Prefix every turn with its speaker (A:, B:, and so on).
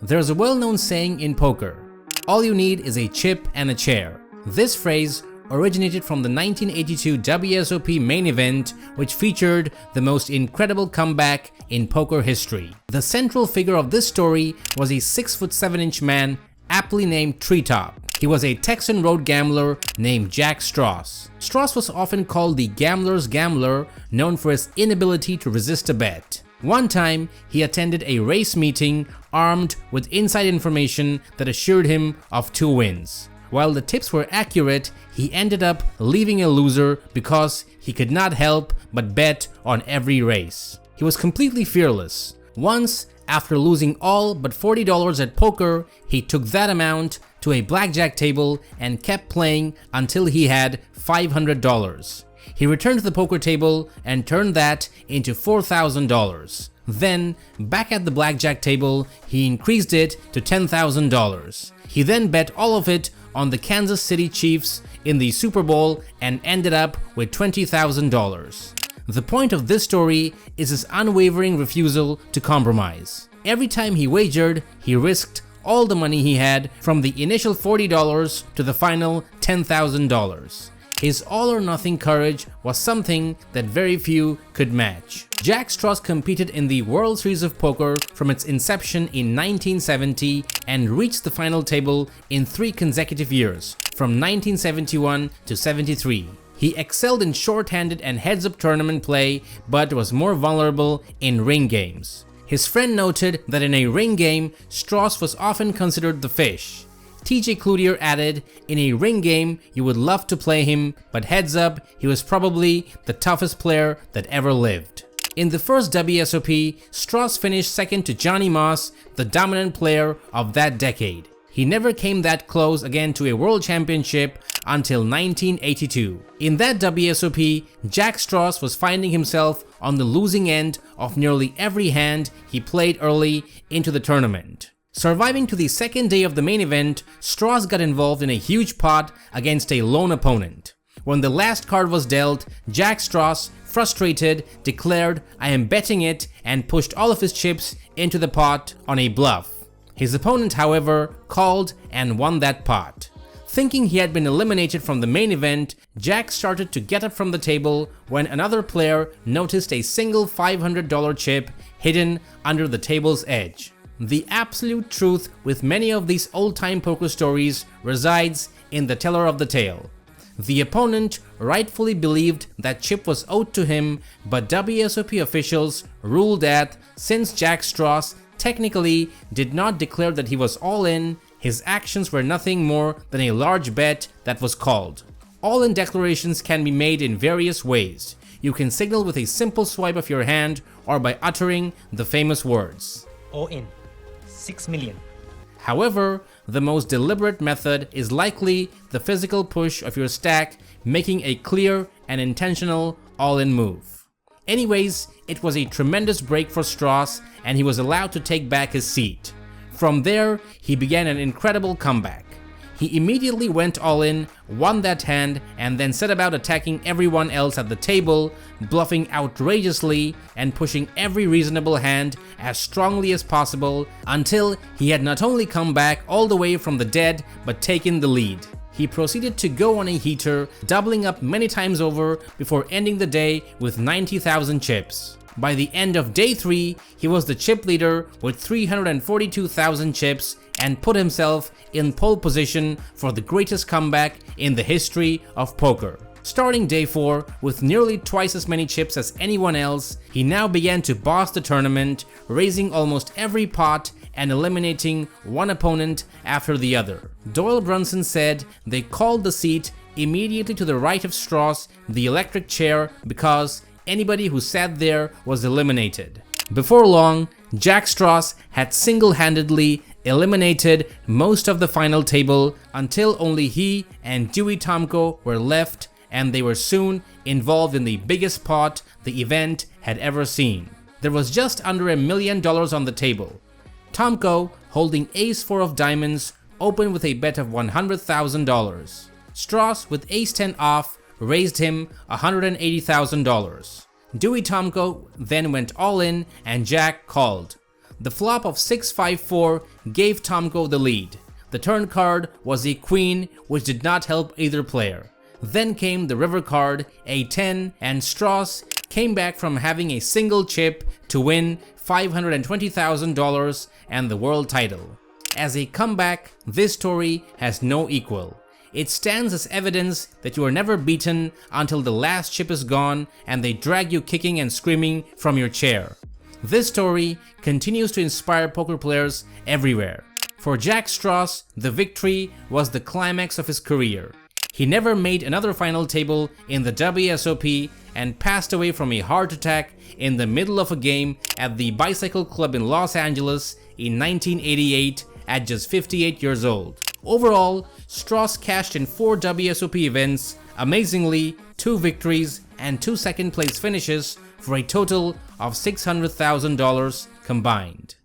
A: There's a well-known saying in poker, all you need is a chip and a chair. This phrase originated from the 1982 WSOP main event, which featured the most incredible comeback in poker history. The central figure of this story was a 6'7" man aptly named Treetop. He was a Texan road gambler named Jack Straus. Straus was often called the gambler's gambler, known for his inability to resist a bet. One time, he attended a race meeting armed with inside information that assured him of 2 wins. While the tips were accurate, he ended up leaving a loser because he could not help but bet on every race. He was completely fearless. Once, after losing all but $40 at poker, he took that amount to a blackjack table and kept playing until he had $500. He returned to the poker table and turned that into $4,000. Then, back at the blackjack table, he increased it to $10,000. He then bet all of it on the Kansas City Chiefs in the Super Bowl and ended up with $20,000. The point of this story is his unwavering refusal to compromise. Every time he wagered, he risked all the money he had, from the initial $40 to the final $10,000. His all-or-nothing courage was something that very few could match. Jack Straus competed in the World Series of Poker from its inception in 1970 and reached the final table in 3 consecutive years, from 1971 to 73. He excelled in short-handed and heads-up tournament play, but was more vulnerable in ring games. His friend noted that in a ring game, Straus was often considered the fish. TJ Cloutier added, in a ring game, you would love to play him, but heads up, he was probably the toughest player that ever lived. In the first WSOP, Straus finished second to Johnny Moss, the dominant player of that decade. He never came that close again to a world championship until 1982. In that WSOP, Jack Straus was finding himself on the losing end of nearly every hand he played early into the tournament. Surviving to the second day of the main event, Straus got involved in a huge pot against a lone opponent. When the last card was dealt, Jack Straus, frustrated, declared, "I am betting it," and pushed all of his chips into the pot on a bluff. His opponent, however, called and won that pot. Thinking he had been eliminated from the main event, Jack started to get up from the table when another player noticed a single $500 chip hidden under the table's edge. The absolute truth with many of these old-time poker stories resides in the teller of the tale. The opponent rightfully believed that chip was owed to him, but WSOP officials ruled that since Jack Straus technically did not declare that he was all in, his actions were nothing more than a large bet that was called. All-in declarations can be made in various ways. You can signal with a simple swipe of your hand or by uttering the famous words.
B: All in. 6 million.
A: However, the most deliberate method is likely the physical push of your stack, making a clear and intentional all-in move. Anyways, it was a tremendous break for Straus and he was allowed to take back his seat. From there, he began an incredible comeback. He immediately went all in, won that hand, and then set about attacking everyone else at the table, bluffing outrageously and pushing every reasonable hand as strongly as possible until he had not only come back all the way from the dead but taken the lead. He proceeded to go on a heater, doubling up many times over before ending the day with 90,000 chips. By the end of day 3, he was the chip leader with 342,000 chips and put himself in pole position for the greatest comeback in the history of poker. Starting day 4 with nearly twice as many chips as anyone else, he now began to boss the tournament, raising almost every pot and eliminating one opponent after the other. Doyle Brunson said they called the seat immediately to the right of Straus the electric chair because anybody who sat there was eliminated. Before long, Jack Straus had single-handedly eliminated most of the final table until only he and Dewey Tomko were left, and they were soon involved in the biggest pot the event had ever seen. There was just under $1 million on the table. Tomko, holding ace-4 of diamonds, opened with a bet of $100,000. Straus, with ace-10 off, raised him $180,000. Dewey Tomko then went all in and Jack called. The flop of 6-5-4 gave Tomko the lead. The turn card was a queen, which did not help either player. Then came the river card, a10, and Strauss came back from having a single chip to win $520,000 and the world title. As a comeback, this story has no equal. It stands as evidence that you are never beaten until the last chip is gone and they drag you kicking and screaming from your chair. This story continues to inspire poker players everywhere. For Jack Straus, the victory was the climax of his career. He never made another final table in the WSOP and passed away from a heart attack in the middle of a game at the Bicycle Club in Los Angeles in 1988 at just 58 years old. Overall, Strauss cashed in 4 WSOP events, amazingly 2 victories and 2 second place finishes for a total of $600,000 combined.